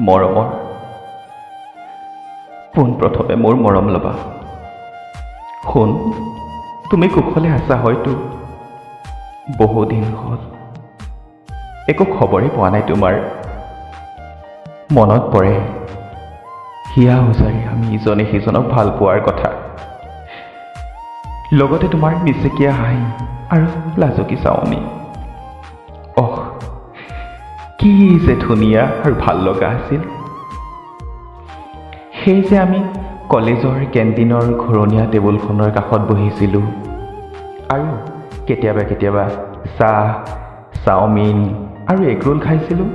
মৰমৰ পোনপ্ৰথমে মোৰ মৰম ল'বা। শুন, তুমি কুশলে আছা হয়তো। বহুদিন হ'ল একো খবৰেই পোৱা নাই তোমাৰ। মনত পৰে হিয়া উজাৰি আমি ইজনে সিজনক ভাল পোৱাৰ কথা, লগতে তোমাৰ মিচিকীয়া হাঁহি আৰু লাজুকী চাৱনি। অহ, কি যে ধুনীয়া আৰু ভাল লগা আছিল। সেই যে আমি কলেজৰ কেণ্টিনৰ ঘূৰণীয়া টেবুলখনৰ কাষত বহিছিলোঁ আৰু কেতিয়াবা কেতিয়াবা চাহ, চাওমিন আৰু এগ ৰোল খাইছিলোঁ।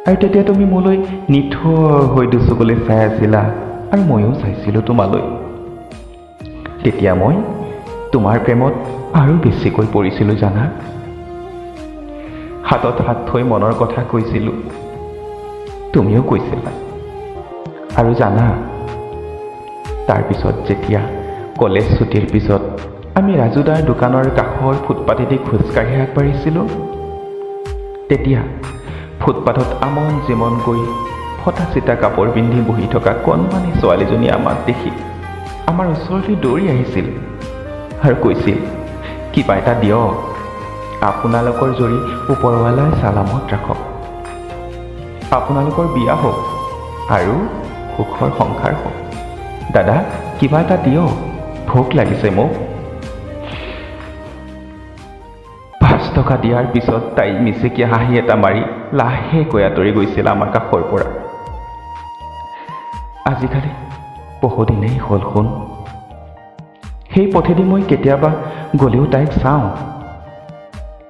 আৰু তেতিয়া তুমি মোলৈ নিথৰ হৈ দুচকুলে চাই আছিলা আৰু ময়ো চাইছিলোঁ তোমালৈ। তেতিয়া মই তোমাৰ প্ৰেমত আৰু বেছিকৈ পৰিছিলোঁ জানা। হাতত হাত থৈ মনৰ কথা কৈছিলোঁ, তুমিও কৈছিলা। আৰু জানা, তাৰপিছত যেতিয়া কলেজ ছুটিৰ পিছত আমি ৰাজুদাৰ দোকানৰ কাষৰ ফুটপাতেদি খোজকাঢ়ি আগবাঢ়িছিলোঁ, তেতিয়া ফুটপাথত আমন জিমনকৈ ফটা চিটা কাপোৰ পিন্ধি বহি থকা কণমানি ছোৱালীজনী আমাক দেখি আমাৰ ওচৰলৈ দৌৰি আহিছিল আৰু কৈছিল, কিবা এটা দিয়ক, আপোনালোকৰ জৰি ওপৰৱালাই চালামত ৰাখক, আপোনালোকৰ বিয়া হওক আৰু সুখৰ সংসাৰ হওক। দাদা, কিবা এটা দিয়ক, ভোক লাগিছে মোক। 5 টকা দিয়াৰ পিছত তাই মিচিকীয়া হাঁহি এটা মাৰি লাহেকৈ আঁতৰি গৈছিল আমাৰ কাষৰ পৰা। আজিকালি বহুদিনেই হ'ল শুন। সেই পথেদি মই কেতিয়াবা গ'লেও তাইক চাওঁ।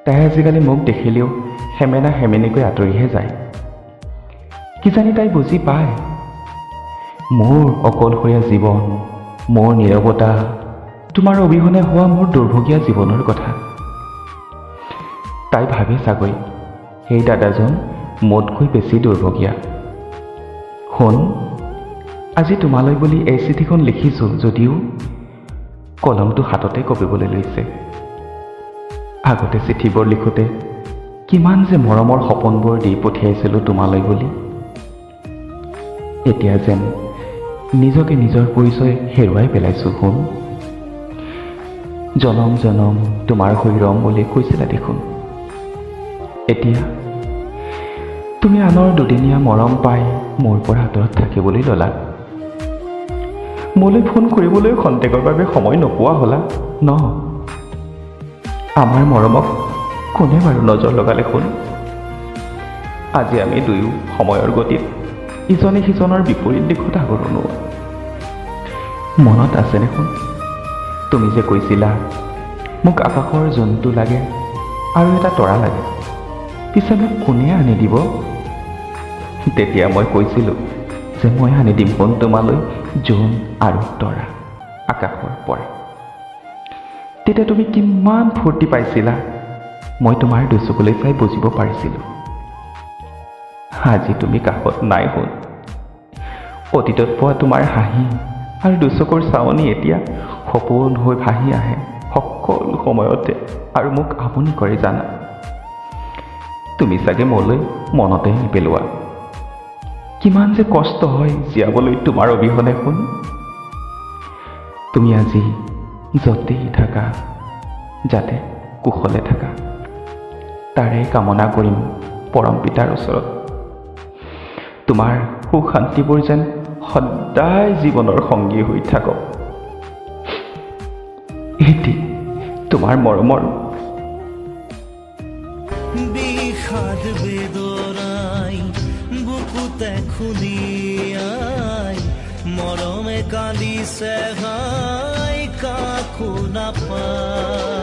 তাই আজিকালি মোক দেখিলেও হেমেনা হেমেনিকৈ আঁতৰিহে যায়। কিজানি তাই বুজি পায় মোৰ অকলশৰীয়া জীৱন, মোৰ নীৰৱতা, তোমাৰ অবিহনে হোৱা মোৰ দুৰ্ভগীয়া জীৱনৰ কথা। তাই ভাবে চাগৈ সেই দাদাজন মোতকৈ বেছি দুৰ্ভগীয়া। শুন, আজি তোমালৈ বুলি এই চিঠিখন লিখিছোঁ যদিও কলমটো হাততে কঁপিবলৈ লৈছে। আগতে চিঠিবোৰ লিখোঁতে কিমান যে মৰমৰ সপোনবোৰ দি পঠিয়াইছিলোঁ তোমালৈ বুলি। এতিয়া যেন নিজকে নিজৰ পৰিচয় হেৰুৱাই পেলাইছোঁ। শুন, জনম জনম তোমাৰ হৈ ৰম বুলি কৈছিলা দেখোন। এতিয়া তুমি আনৰ দুদিনীয়া মৰম পাই মোৰ পৰা আঁতৰত থাকিবলৈ ল'লা। মোলৈ ফোন কৰিবলৈ খন্তেকৰ বাবে সময় নোপোৱা হ'লা ন? আমাৰ মৰমক কোনে বাৰু নজৰ লগালে শুন? আজি আমি দুয়ো সময়ৰ গতিত ইজনে সিজনৰ বিপৰীত দিশত আগৰণুৱা। মনত আছেনে শুন, তুমি যে কৈছিলা মোক আকাশৰ জোনটো লাগে আৰু এটা তৰা লাগে, পিছে মোক কোনে আনি দিব? তেতিয়া মই কৈছিলোঁ যে মই আনি দিম শুন তোমালৈ জোন আৰু তৰা আকাশৰ পৰা। তেতিয়া তুমি কিমান ফূৰ্তি পাইছিলা মই তোমাৰ দুচকুলৈ চাই বুজিব পাৰিছিলোঁ। আজি তুমি কাষত নাই শুন। অতীতত পোৱা তোমাৰ হাঁহি আৰু দুচকুৰ চাৱনি এতিয়া সপোন হৈ ভাহি আহে সকলো সময়তে আৰু মোক আমনি কৰে জানা। তুমি চাগে মোলৈ মনতে নেপেলোৱা কিমান যে কষ্ট হয় জীয়াবলৈ তোমাৰ অবিহনে শুন। তুমি আজি য'তেই থাকা যাতে কুশলে থাকা, তাৰে কামনা কৰিম পৰম পিতাৰ ওচৰত। তোমাৰ সুখ শান্তিবোৰ যেন সদায় জীৱনৰ সংগী হৈ থাকক। এটি তোমাৰ মৰমৰ বিষাদ বেদনাই বুকুতে খুলিয়াই মৰমে কান্দিছে হাই কাকো নাপায়।